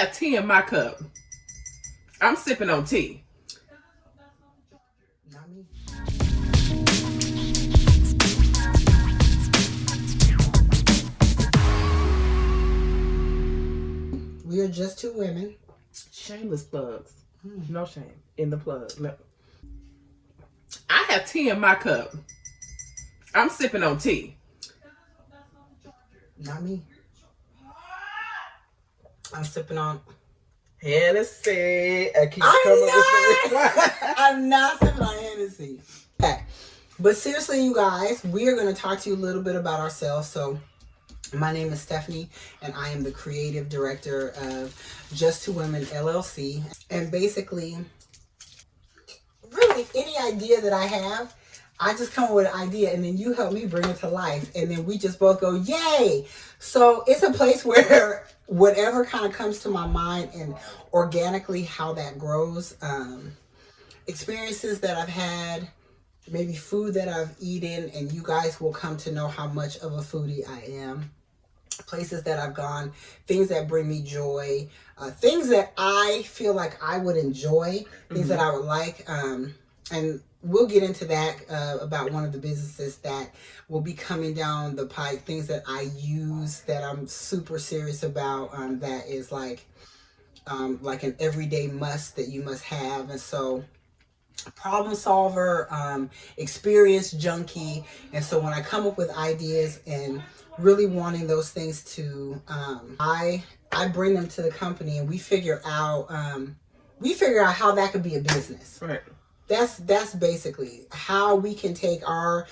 have tea in my cup. I'm sipping on tea. Not me. We are just two women. Shameless plugs. No shame in the plug. No. I have tea in my cup. I'm sipping on tea. Not me. I'm sipping on Hennessy. I keep coming with I'm not sipping on Hennessy. Okay. But seriously, you guys, we are going to talk to you a little bit about ourselves. So, my name is Stephanie, and I am the creative director of Just Two Women LLC. And basically, really, any idea that I have, I just come up with an idea, and then you help me bring it to life. And then we just both go, yay! So, it's a place where whatever kind of comes to my mind and organically how that grows, experiences that I've had, maybe food that I've eaten, and you guys will come to know how much of a foodie I am. Places that I've gone, things that bring me joy, things that I feel like I would enjoy, things that I would like. And we'll get into that about one of the businesses that will be coming down the pipe, things that I use that I'm super serious about, that is like an everyday must that you must have. And so, problem solver, experience junkie. And so when I come up with ideas and really wanting those things to, I bring them to the company, and we figure out how that could be a business. Right. That's basically how we can take our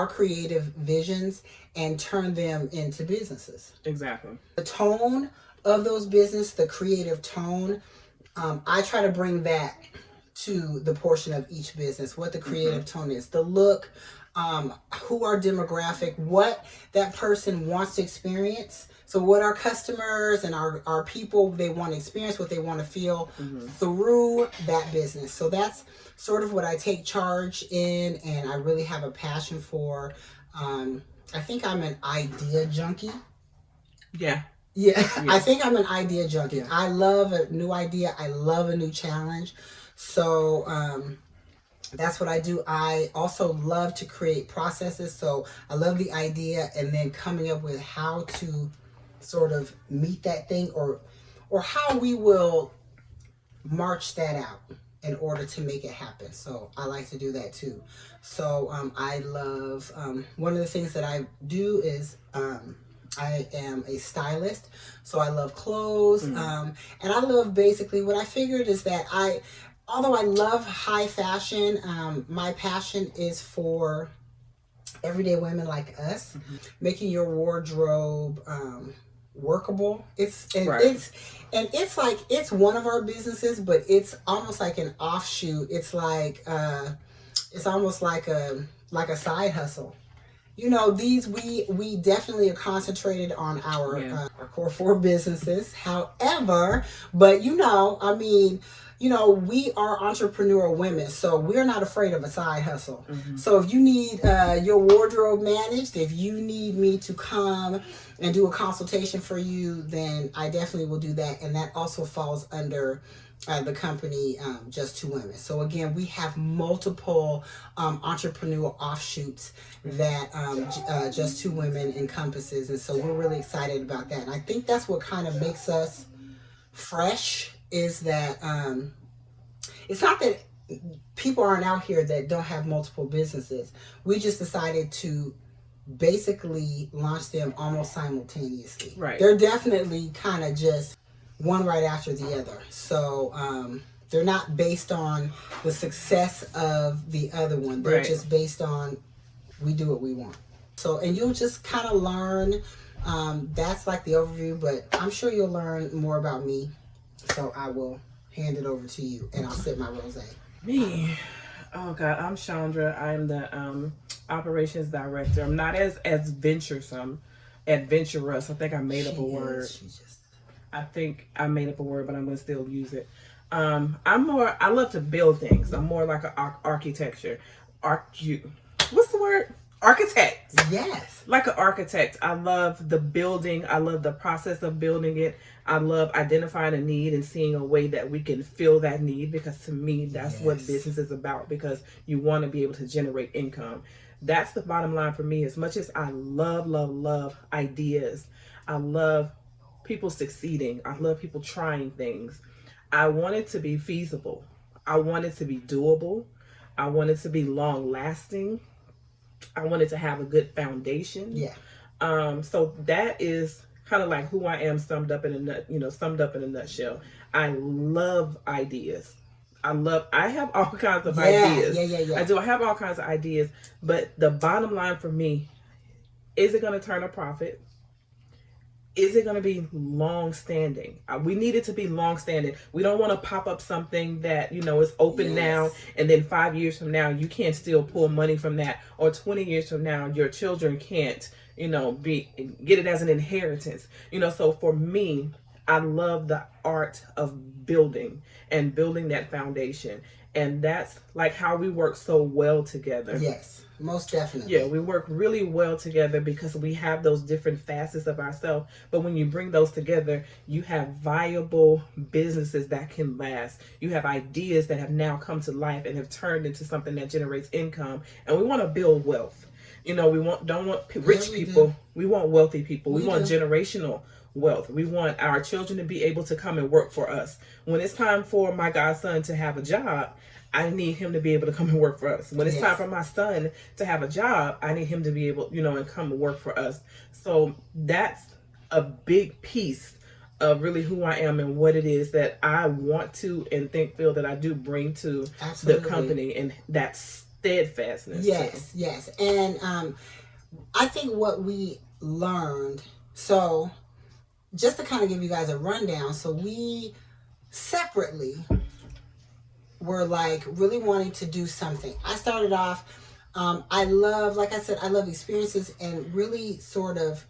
creative visions and turn them into businesses. Exactly. The tone of those business, the creative tone, I try to bring that to the portion of each business, what the creative tone is, the look, who our demographic, what that person wants to experience. So what our customers and our people, they want to experience, what they want to feel through that business. So that's sort of what I take charge in, and I really have a passion for. I think I'm an idea junkie. Yeah. Yeah, I think I'm an idea junkie. Yeah. I love a new idea. I love a new challenge. So that's what I do. I also love to create processes. So I love the idea, and then coming up with how to sort of meet that thing, or how we will march that out in order to make it happen. So I like to do that too. So I love, one of the things that I do is I am a stylist, so I love clothes, and I love basically what I figured is that although I love high fashion, my passion is for everyday women like us, making your wardrobe workable. It's one of our businesses, but it's almost like an offshoot. It's like it's almost like a side hustle. We definitely are concentrated on our core four businesses. However, but we are entrepreneurial women, so we're not afraid of a side hustle. So if you need your wardrobe managed, if you need me to come and do a consultation for you, then I definitely will do that. And that also falls under the company, Just Two Women. So again, we have multiple entrepreneurial offshoots that Just Two Women encompasses. And so we're really excited about that. And I think that's what kind of makes us fresh, is that it's not that people aren't out here that don't have multiple businesses. We just decided to basically launch them almost simultaneously. Right. They're definitely kind of just one right after the other. So they're not based on the success of the other one. They're just based on, we do what we want. So, and you'll just kind of learn, that's like the overview, but I'm sure you'll learn more about me. So I will hand it over to you, and I'll sip my rosé. Me? Oh God, I'm Chandra. I'm the operations director. I'm not as adventurous. I think I made up a word. I think I made up a word, but I'm gonna still use it. I love to build things. I'm more like an architecture. What's the word? architect. Yes. Like an architect. I love the building. I love the process of building it. I love identifying a need and seeing a way that we can fill that need, because to me, that's what business is about, because you want to be able to generate income. That's the bottom line for me. As much as I love ideas, I love people succeeding, I love people trying things, I want it to be feasible. I want it to be doable. I want it to be long lasting. I want it to have a good foundation. Yeah. So that is kind of like who I am summed up in a nutshell. I love ideas. I have all kinds of ideas. Yeah. I have all kinds of ideas, but the bottom line for me, is it going to turn a profit? Is it going to be long standing? We need it to be long standing. We don't want to pop up something that, is open now, and then 5 years from now, you can't still pull money from that, or 20 years from now, your children can't, get it as an inheritance. So for me, I love the art of building and building that foundation. And that's like how we work so well together. Yes, most definitely. Yeah, we work really well together because we have those different facets of ourselves. But when you bring those together, you have viable businesses that can last. You have ideas that have now come to life and have turned into something that generates income. And we want to build wealth. We don't want rich people. We want wealthy people. We want generational wealth. We want our children to be able to come and work for us. When it's time for my godson to have a job, I need him to be able to come and work for us. When it's time for my son to have a job, I need him to be able, and come and work for us. So that's a big piece of really who I am and what it is that I want to and feel that I do bring to the company, and that steadfastness. Yes. And I think what we learned, so just to kind of give you guys a rundown, so we separately were like really wanting to do something. I started off, I love experiences and really sort of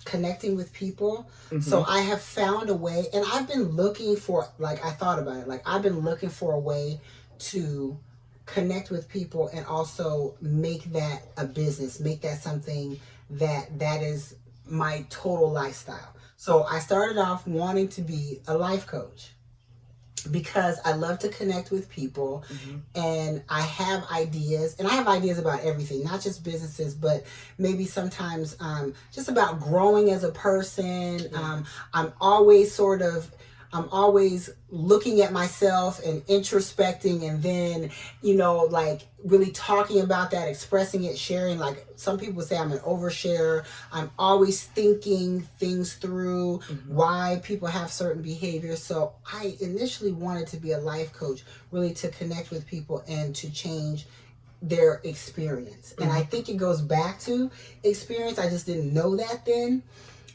connecting with people. Mm-hmm. So I have found a way, and I've been looking for, I thought about it, I've been looking for a way to connect with people and also make that a business, make that something that is my total lifestyle. So I started off wanting to be a life coach because I love to connect with people. Mm-hmm. And I have ideas, and I have ideas about everything, not just businesses, but maybe sometimes just about growing as a person. Mm-hmm. I'm always looking at myself and introspecting, and then, really talking about that, expressing it, sharing. Like some people say I'm an oversharer. I'm always thinking things through, mm-hmm. why people have certain behaviors. So I initially wanted to be a life coach, really to connect with people and to change their experience. Mm-hmm. And I think it goes back to experience. I just didn't know that then.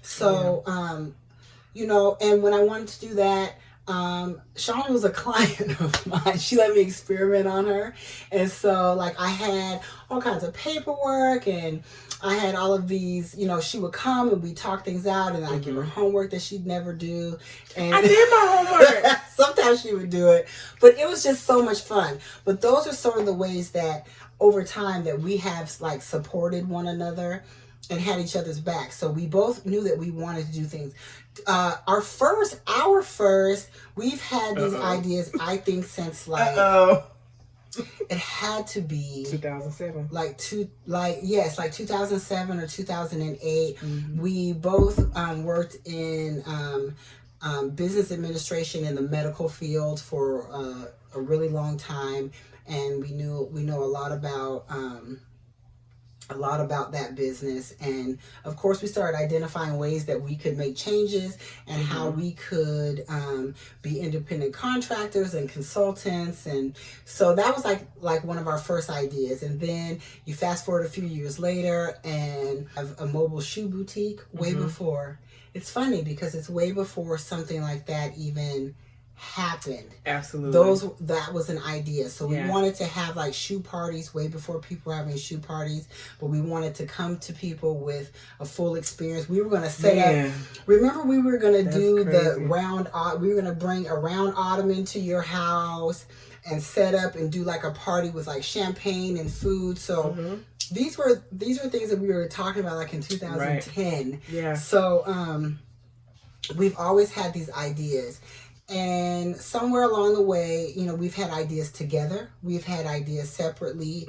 So, and when I wanted to do that, Shauna was a client of mine. She let me experiment on her. And so I had all kinds of paperwork, and I had all of these, she would come and we talk things out, and I'd give her homework that she'd never do. And I did my homework. Sometimes she would do it, but it was just so much fun. But those are sort of the ways that over time that we have supported one another and had each other's back. So we both knew that we wanted to do things. Our first, we've had these ideas, I think, since it had to be 2007. 2007 or 2008. Mm-hmm. We both worked in business administration in the medical field for a really long time, and we know a lot about that business. And of course we started identifying ways that we could make changes and how we could be independent contractors and consultants. And so that was like one of our first ideas. And then you fast forward a few years later and have a mobile shoe boutique way before. It's funny because it's way before something like that even happened. Absolutely. That was an idea. So we wanted to have shoe parties way before people were having shoe parties, but we wanted to come to people with a full experience. We were going to set up, remember we were going to do the round, we were going to bring a round ottoman to your house. and set up and do like a party with like champagne and food. So these were things that we were talking about like in 2010. Right. Yeah. So we've always had these ideas. And somewhere along the way, you know, we've had ideas together. We've had ideas separately.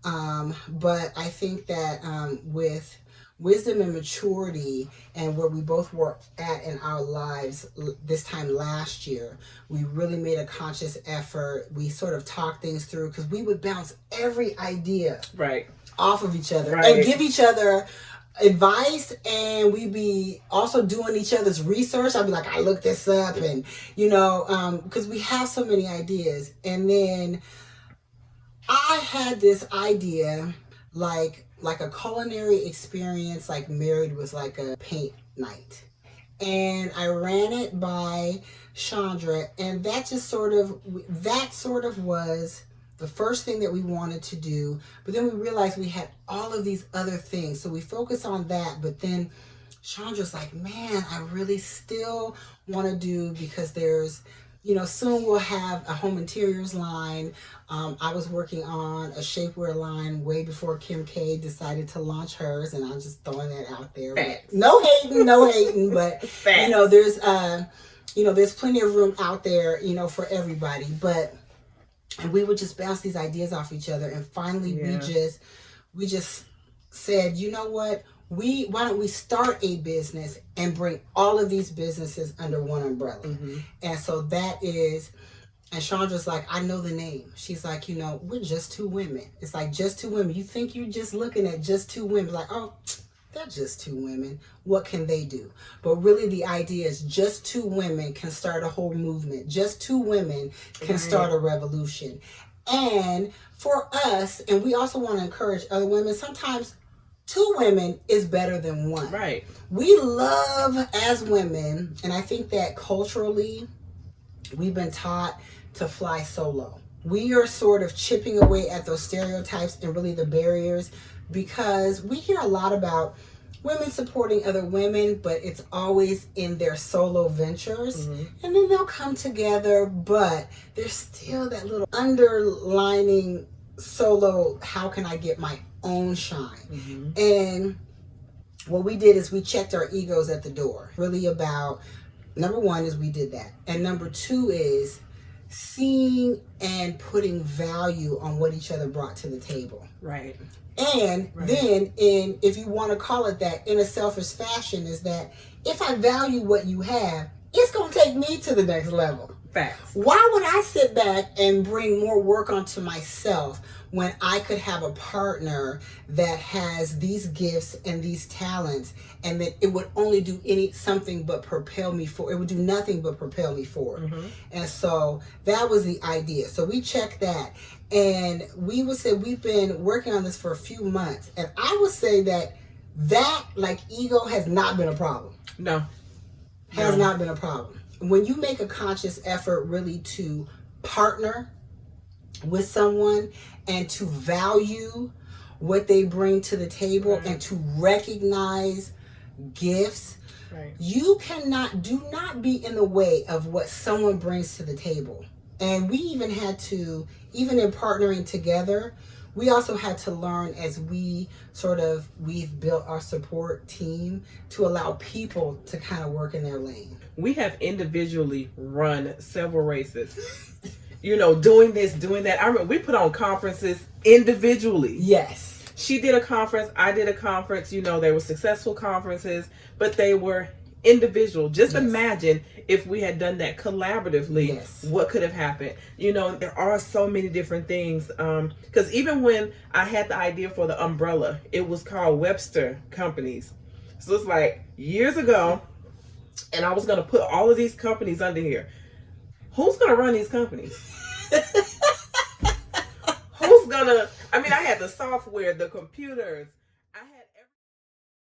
But I think that with wisdom and maturity and where we both were at in our lives this time last year, we really made a conscious effort. We sort of talked things through because we would bounce every idea off of each other and give each other advice, and we'd be also doing each other's research. I'd be like, I looked this up, and you know, because we have so many ideas. And then I had this idea, like a culinary experience, like married with like a paint night, and I ran it by Chandra, and that sort of was the first thing that we wanted to do. But then we realized we had all of these other things. So we focused on that. But then Chandra's like, man, I really still want to do, because there's, you know, soon we'll have a home interiors line. I was working on a shapewear line way before Kim K decided to launch hers. And I'm just throwing that out there. No hating, but you know, there's plenty of room out there, you know, for everybody. And we would just bounce these ideas off each other. And finally, we just said, you know what? Why don't we start a business and bring all of these businesses under one umbrella? And so that is, and Chandra's like, I know the name. She's like, you know, we're just two women. It's like just two women. You think you're just looking at just two women. Like, oh, they're just two women. What can they do? But really the idea is just two women can start a whole movement. Just two women can start a revolution. And for us, and we also want to encourage other women, sometimes two women is better than one. Right. We love as women, and I think that culturally we've been taught to fly solo. We are sort of chipping away at those stereotypes and really the barriers, because we hear a lot about women supporting other women, but it's always in their solo ventures. And then they'll come together, but there's still that little underlining solo, how can I get my own shine? And what we did is we checked our egos at the door. Really about, number one is we did that. And number two is seeing and putting value on what each other brought to the table. Right. And then, if you want to call it that, in a selfish fashion, is that if I value what you have, it's going to take me to the next level. Facts. Why would I sit back and bring more work onto myself when I could have a partner that has these gifts and these talents, and that it would only do something but propel me forward? It would do nothing but propel me forward. And so that was the idea. So we checked that. And we would say we've been working on this for a few months. And I would say that like ego has not been a problem. No. Has not been a problem. When you make a conscious effort really to partner with someone and to value what they bring to the table and to recognize gifts, you do not be in the way of what someone brings to the table. And we even had to, even in partnering together, we also had to learn as we've built our support team to allow people to kind of work in their lane. We have individually run several races, you know, doing this, doing that. I remember we put on conferences individually. Yes. She did a conference, I did a conference, you know, they were successful conferences, but they were individual. Just imagine if we had done that collaboratively, what could have happened? You know, there are so many different things. Because even when I had the idea for the umbrella, it was called Webster Companies. So it's like years ago, and I was going to put all of these companies under here. Who's going to run these companies? Who's going to, I had the software, the computers,